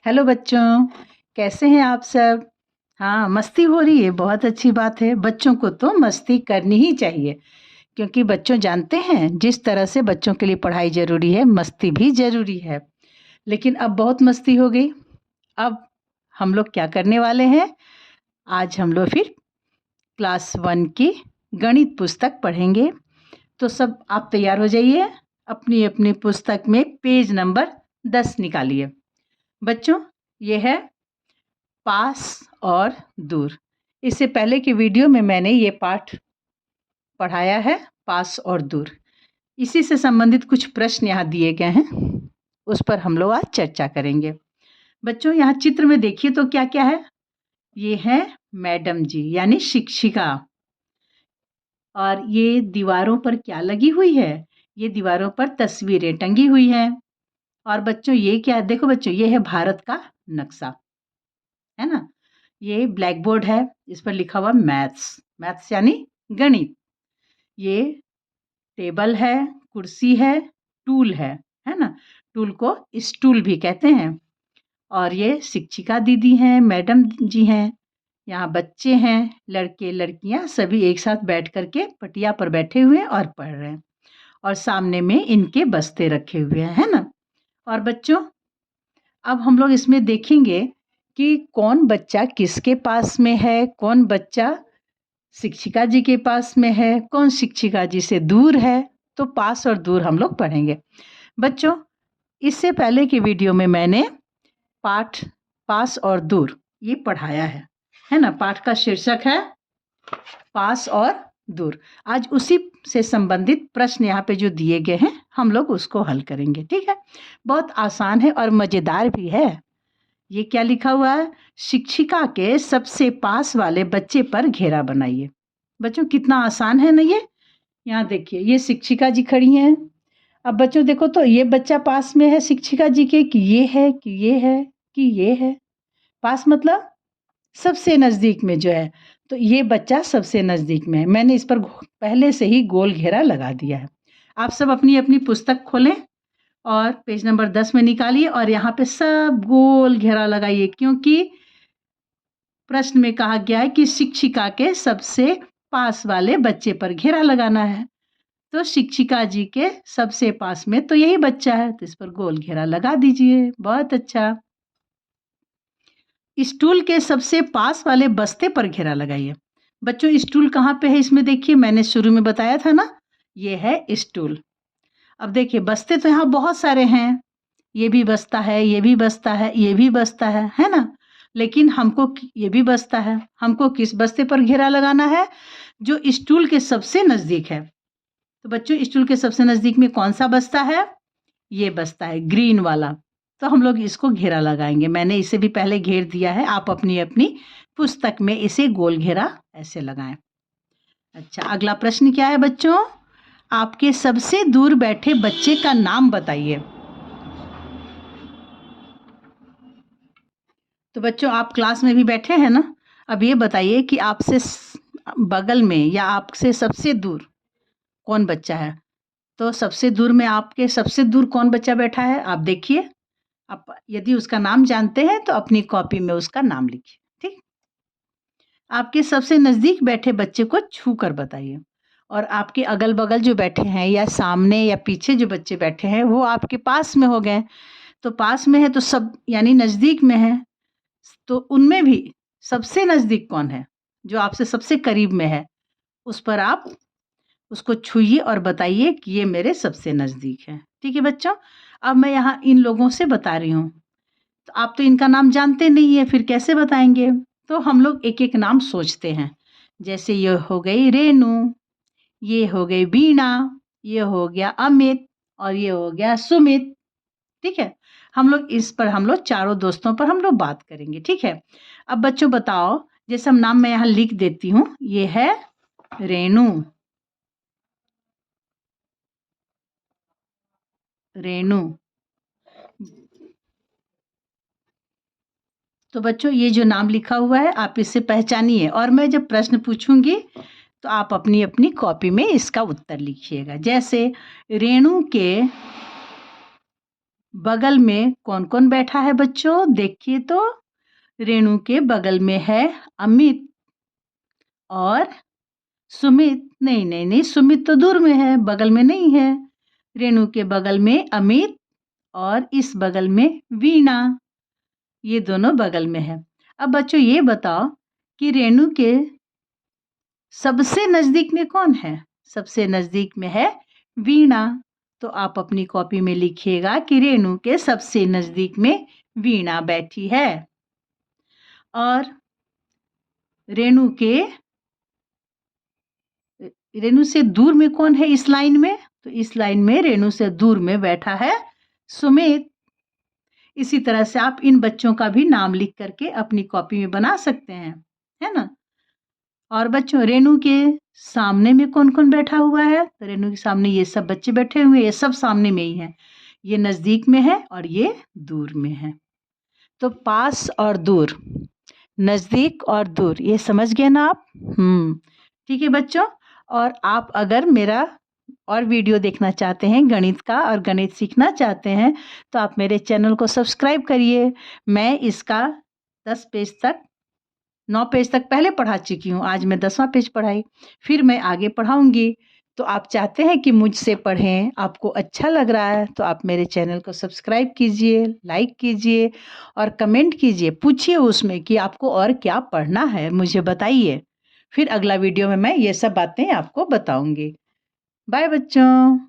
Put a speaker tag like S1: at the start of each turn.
S1: Hello बच्चों, कैसे हैं आप सब। हाँ, मस्ती हो रही है, बहुत अच्छी बात है। बच्चों को तो मस्ती करनी ही चाहिए, क्योंकि बच्चों जानते हैं जिस तरह से बच्चों के लिए पढ़ाई ज़रूरी है, मस्ती भी ज़रूरी है। लेकिन अब बहुत मस्ती हो गई। अब हम लोग क्या करने वाले हैं, आज हम लोग फिर क्लास 1 की गणित पुस्तक पढ़ेंगे। तो सब आप तैयार हो जाइए, अपनी अपनी पुस्तक में पेज नंबर 10 निकालिए। बच्चों, ये है पास और दूर। इससे पहले की वीडियो में मैंने ये पाठ पढ़ाया है, पास और दूर। इसी से संबंधित कुछ प्रश्न यहाँ दिए गए हैं, उस पर हम लोग आज चर्चा करेंगे। बच्चों, यहाँ चित्र में देखिए तो क्या क्या है। ये है मैडम जी यानी शिक्षिका। और ये दीवारों पर क्या लगी हुई है, ये दीवारों पर तस्वीरें टंगी हुई हैं। और बच्चों ये क्या है, देखो बच्चों, ये है भारत का नक्शा, है ना। ये ब्लैक बोर्ड है, इस पर लिखा हुआ मैथ्स, मैथ्स यानी गणित। ये टेबल है, कुर्सी है, टूल है ना। टूल को स्टूल भी कहते हैं। और ये शिक्षिका दीदी हैं, मैडम जी हैं। यहाँ बच्चे हैं, लड़के लड़कियाँ सभी एक साथ बैठ करके पटिया पर बैठे हुए हैं और पढ़ रहे हैं। और सामने में इनके बस्ते रखे हुए हैं, है ना। और बच्चों, अब हम लोग इसमें देखेंगे कि कौन बच्चा किसके पास में है, कौन बच्चा शिक्षिका जी के पास में है, कौन शिक्षिका जी से दूर है। तो पास और दूर हम लोग पढ़ेंगे। बच्चों, इससे पहले की वीडियो में मैंने पाठ पास और दूर ये पढ़ाया है ना। पाठ का शीर्षक है पास और दूर। आज उसी से संबंधित प्रश्न यहाँ पे जो दिए गए हैं, हम लोग उसको हल करेंगे, ठीक है। बहुत आसान है और मज़ेदार भी है। ये क्या लिखा हुआ है, शिक्षिका के सबसे पास वाले बच्चे पर घेरा बनाइए। बच्चों, कितना आसान है ना ये। यहाँ देखिए, ये शिक्षिका जी खड़ी हैं। अब बच्चों देखो तो ये बच्चा पास में है शिक्षिका जी के, कि ये है कि ये है कि ये है। पास मतलब सबसे नज़दीक में जो है, तो ये बच्चा सबसे नज़दीक में है। मैंने इस पर पहले से ही गोल घेरा लगा दिया है। आप सब अपनी अपनी पुस्तक खोलें और पेज नंबर 10 में निकालिए और यहाँ पे सब गोल घेरा लगाइए, क्योंकि प्रश्न में कहा गया है कि शिक्षिका के सबसे पास वाले बच्चे पर घेरा लगाना है। तो शिक्षिका जी के सबसे पास में तो यही बच्चा है, तो इस पर गोल घेरा लगा दीजिए। बहुत अच्छा। स्टूल के सबसे पास वाले बस्ते पर घेरा लगाइए। बच्चों, स्टूल कहाँ पे है, इसमें देखिए, मैंने शुरू में बताया था ना, ये है स्टूल। अब देखिए, बस्ते तो यहाँ बहुत सारे हैं। ये भी बस्ता है, ये भी बस्ता है, ये भी बस्ता है ना। लेकिन हमको ये भी बस्ता है, हमको किस बस्ते पर घेरा लगाना है, जो स्टूल के सबसे नज़दीक है। तो बच्चों, स्टूल के सबसे नज़दीक में कौन सा बस्ता है, ये बस्ता है ग्रीन वाला। तो हम लोग इसको घेरा लगाएंगे। मैंने इसे भी पहले घेर दिया है, आप अपनी अपनी पुस्तक में इसे गोल घेरा ऐसे लगाएं। अच्छा, अगला प्रश्न क्या है बच्चों, आपके सबसे दूर बैठे बच्चे का नाम बताइए। तो बच्चों, आप क्लास में भी बैठे हैं ना। अब ये बताइए कि आपसे बगल में या आपसे सबसे दूर कौन बच्चा है। तो सबसे दूर में आपके सबसे दूर कौन बच्चा बैठा है, आप देखिए। आप यदि उसका नाम जानते हैं तो अपनी कॉपी में उसका नाम लिखिए, ठीक। आपके सबसे नज़दीक बैठे बच्चे को छू कर बताइए। और आपके अगल बगल जो बैठे हैं या सामने या पीछे जो बच्चे बैठे हैं, वो आपके पास में हो गए। तो पास में है तो सब यानी नज़दीक में है। तो उनमें भी सबसे नज़दीक कौन है, जो आपसे सबसे करीब में है, उस पर आप उसको छूइए और बताइए कि ये मेरे सबसे नज़दीक है, ठीक है बच्चों। अब मैं यहाँ इन लोगों से बता रही हूँ, तो आप तो इनका नाम जानते नहीं है, फिर कैसे बताएंगे। तो हम लोग एक एक नाम सोचते हैं। जैसे ये हो गई रेनू, ये हो गई बीणा, ये हो गया अमित और ये हो गया सुमित, ठीक है। हम लोग चारों दोस्तों पर हम लोग बात करेंगे, ठीक है। अब बच्चों बताओ, जैसे हम नाम मैं यहाँ लिख देती हूँ, ये है रेनू, रेनू। तो बच्चों, ये जो नाम लिखा हुआ है आप इसे पहचानिए, और मैं जब प्रश्न पूछूंगी तो आप अपनी अपनी कॉपी में इसका उत्तर लिखिएगा। जैसे रेणु के बगल में कौन कौन बैठा है बच्चों? देखिए तो रेणु के बगल में है अमित और सुमित। नहीं नहीं नहीं, सुमित तो दूर में है, बगल में नहीं है। रेणु के बगल में अमित और इस बगल में वीणा, ये दोनों बगल में है। अब बच्चों ये बताओ कि रेणु के सबसे नजदीक में कौन है? सबसे नजदीक में है वीणा। तो आप अपनी कॉपी में लिखिएगा कि रेणु के सबसे नजदीक में वीणा बैठी है। और रेणु के रेणु से दूर में कौन है इस लाइन में? तो इस लाइन में रेणु से दूर में बैठा है सुमित। इसी तरह से आप इन बच्चों का भी नाम लिख करके अपनी कॉपी में बना सकते हैं, है ना। और बच्चों रेणु के सामने में कौन कौन बैठा हुआ है? तो रेणु के सामने ये सब बच्चे बैठे हुए हैं, ये सब सामने में ही है। ये नजदीक में है और ये दूर में है। तो पास और दूर, नजदीक और दूर, ये समझ गए ना आप? ठीक है बच्चों। और आप अगर मेरा और वीडियो देखना चाहते हैं गणित का और गणित सीखना चाहते हैं तो आप मेरे चैनल को सब्सक्राइब करिए। मैं इसका 10 पेज तक 9 पेज तक पहले पढ़ा चुकी हूँ, आज मैं 10वां पेज पढ़ाई, फिर मैं आगे पढ़ाऊँगी। तो आप चाहते हैं कि मुझसे पढ़ें, आपको अच्छा लग रहा है तो आप मेरे चैनल को सब्सक्राइब कीजिए, लाइक कीजिए और कमेंट कीजिए, पूछिए उसमें कि आपको और क्या पढ़ना है, मुझे बताइए। फिर अगला वीडियो में मैं ये सब बातें आपको बताऊँगी। बाय बच्चों।